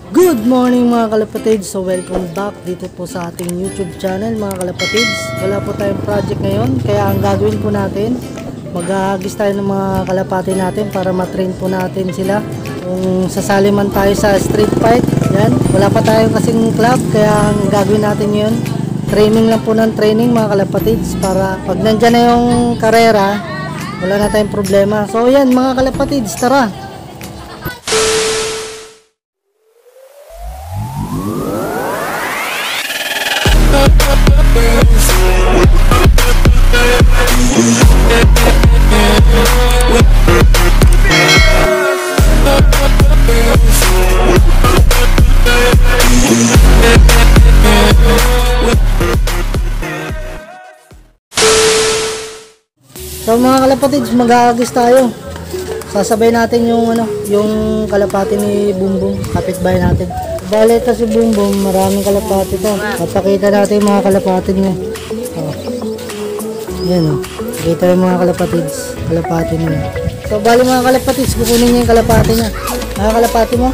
Good morning mga kalapatids. So welcome back dito po sa ating YouTube channel mga kalapatids. Wala po tayong project ngayon, kaya ang gagawin po natin, mag-aagis tayo ng mga kalapati natin para matrain po natin sila. Kung sasali man tayo sa street fight, yan, wala pa tayong kasing club, kaya ang gagawin natin yun, training lang po ng training mga kalapatids, para pag nandyan na yung karera, wala na tayong problema. So yan mga kalapatids, tara! So mga kalapatids, mag-aagis tayo. Sasabay natin yung yung kalapati ni Bumbum, kapitbahay natin. Bale ito si Bumbum, maraming kalapati to. Papakita natin yung mga kalapati niya. Oh. Yan oh. Kita yung mga kalapati niya. So bale mga kalapatids, kukunin niya yung kalapati niya. Mga kalapati mo.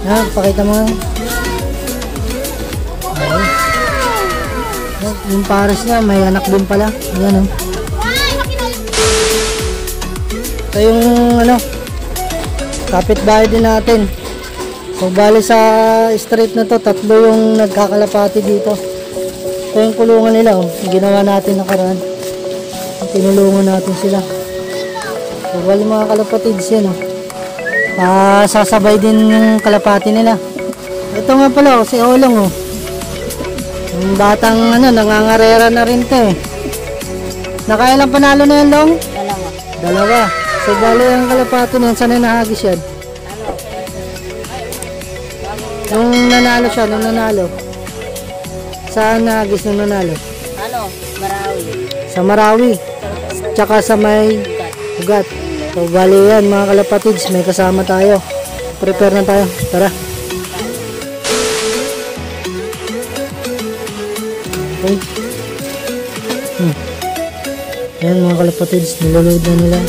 Yan, pakita mo. Okay. Yung pares niya, may anak din pala. Yan oh. Ito yung kapitbahay din natin. So bali sa street na to, tatlo yung nagkakalapati dito. Ito yung kulungan nila oh. Ginawa natin nakaraan. Tinulungan natin sila. So bali mga kalapatids yan oh. Sasabay din yung kalapati nila. Ito nga pala oh, si Olong oh. Yung batang nangangarera na rin to eh. Nakailang panalo na yan, Long? Dalawa. So bali ang kalapati na yan, saan na nahagis yan? Nung nanalo siya, saan nahagis nung nanalo? Marawi. Sa Marawi. Tsaka sa may ugat. So bali yan mga kalapatids, may kasama tayo. Prepare na tayo, tara. Okay. Ayan mga kalapatids, niloload na nila.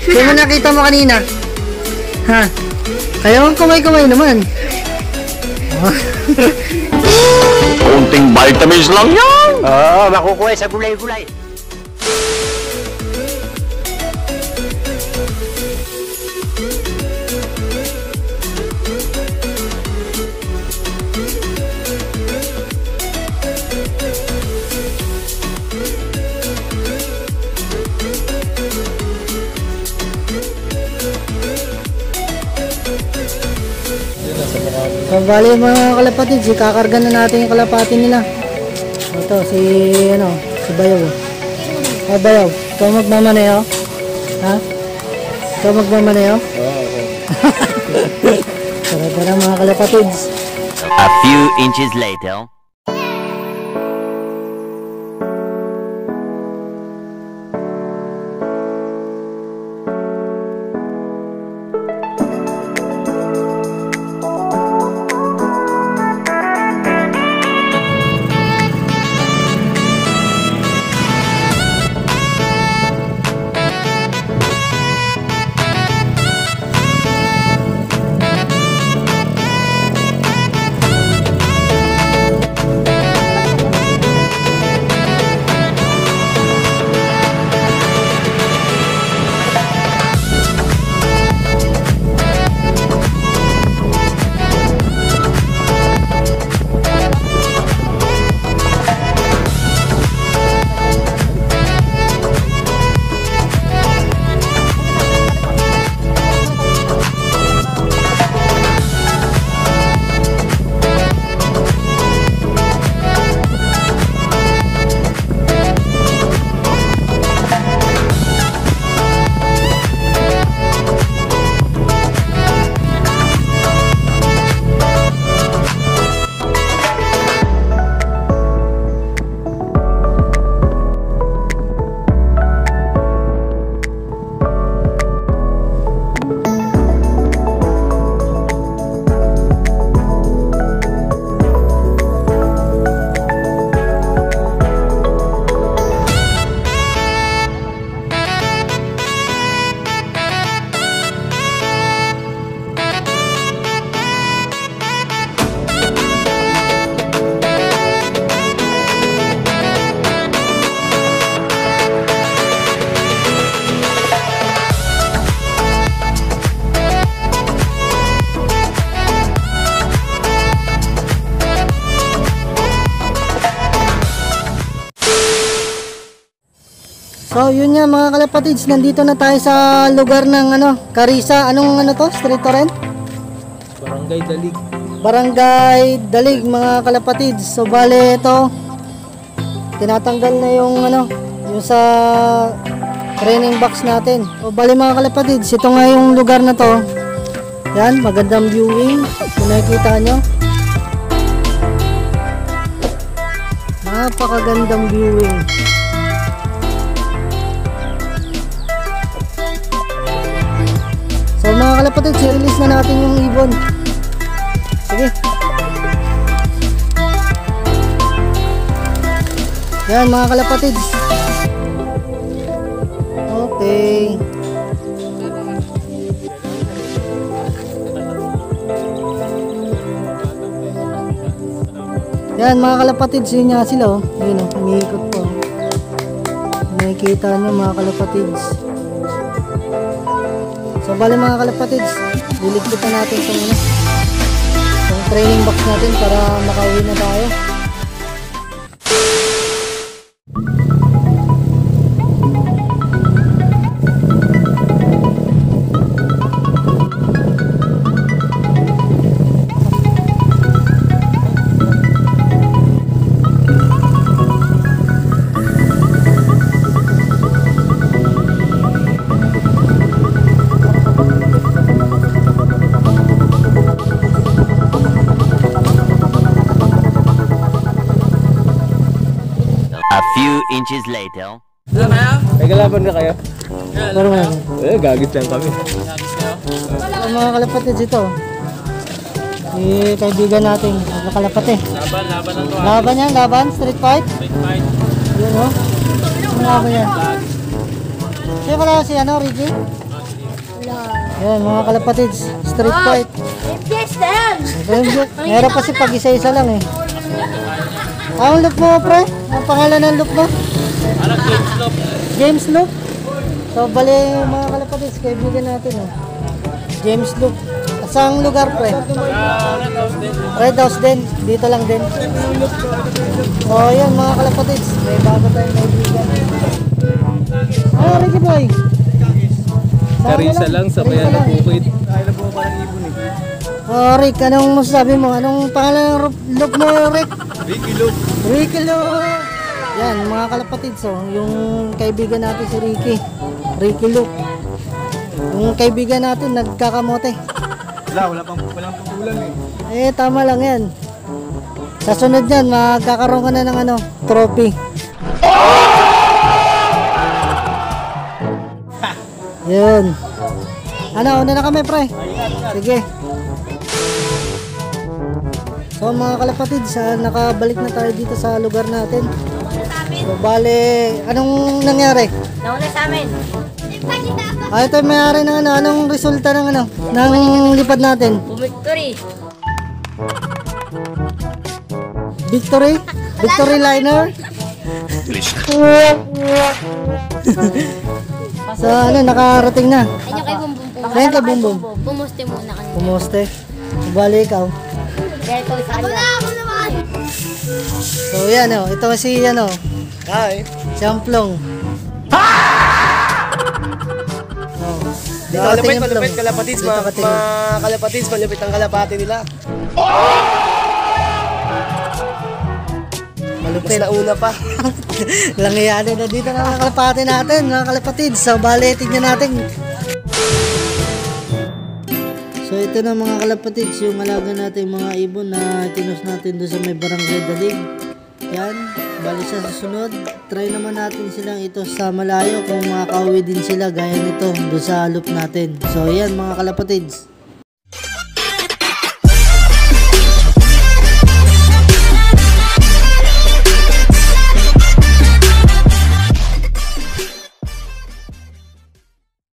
Di mo nakita mo kanina? Ha? Kayo ang kumay-kumay naman. Kunting vitamins lang yan. Makukuha sa gulay-gulay. So bali mga kalapatids, ikakarga na natin yung kalapati nila. Ito si Bayaw. Bayaw, ikaw magmamaneho? Ha? Ikaw magmamaneho? Tara mga kalapatids. A few inches later. So yun nga mga kalapatids, nandito na tayo sa lugar ng Carissa. Anong to? Street to rin? Barangay Dalig. Barangay Dalig mga kalapatids. So bale ito, tinatanggal na yung yung sa training box natin. So bale mga kalapatids, ito nga yung lugar na to. Yan, magandang viewing. Kung nakikita nyo, napakagandang viewing. So mga kalapatids, i-release na natin yung ibon. Sige. Yan mga kalapatids. Okay. Yan mga kalapatids, yun nga sila oh. Yun oh, umiikot po. Nakikita nyo mga kalapatids. So bali mga kalapatids, liligpitan natin itong training box natin para makauwi na tayo. A few inches later. May kalaban na kayo? Pero Gagis lang kami. ang mga kalapatids ito, kaibigan natin, kalapate. Laban na to. Laban yan, laban, street fight. Yun o. Ano laban yan? Siya pala si Ricky? Yan mga kalapatids, street fight. Meron pa si pag-isa-isa lang eh. Ang loop mo pre? Ang pangalan ng loop mo? James Loop. James Loop? So bali mga kalapatids, kaibigan natin oh. James Loop. Asang lugar pre? Red House din. Dito lang din. Oh yan mga kalapatids, may bago tayong kaibigan. Ricky boy. Carissa lang sa bayan ng bukid. Rick, anong masasabi mo? Anong pangalan ng loop mo, Rick? Ricky Loop. Ricky Loop! Yan, mga kalapatids, oh, yung kaibigan natin si Ricky Loop. Yung kaibigan natin, nagkakamote. Walang putulan eh. Tama lang yan. Sa sunod yan, magkakaroon ka na ng trophy. Yun. Una na kami, pre. Sige. So mga kalapatids, nakabalik na tayo dito sa lugar natin. So bale, anong nangyari? Nauna sa amin. Ito yung mayari ng anong resulta ng ng lipad natin? Victory. Victory? Victory liner? So nakarating na. Ayun kay Bumbum. Ayun kay Bumbum. Pumuste muna kanina. Pumuste. Bale ikaw. Kaya ito sa kanya. So yan ito si Hi. Champlong. Malupit kalapatids. Kalapatids, malupit ang kalapati nila. Malupit. Mas nauna pa. Langyari na dito na mga kalapati natin, mga kalapatids. So bale, tignan natin. So ito na mga kalapatids, yung alaga natin mga ibon na tinus natin doon sa may barangay Dalig. Yan, bali sa susunod, try naman natin silang ito sa malayo kung makakauwi din sila gaya nito doon sa loop natin. So yan mga kalapatids.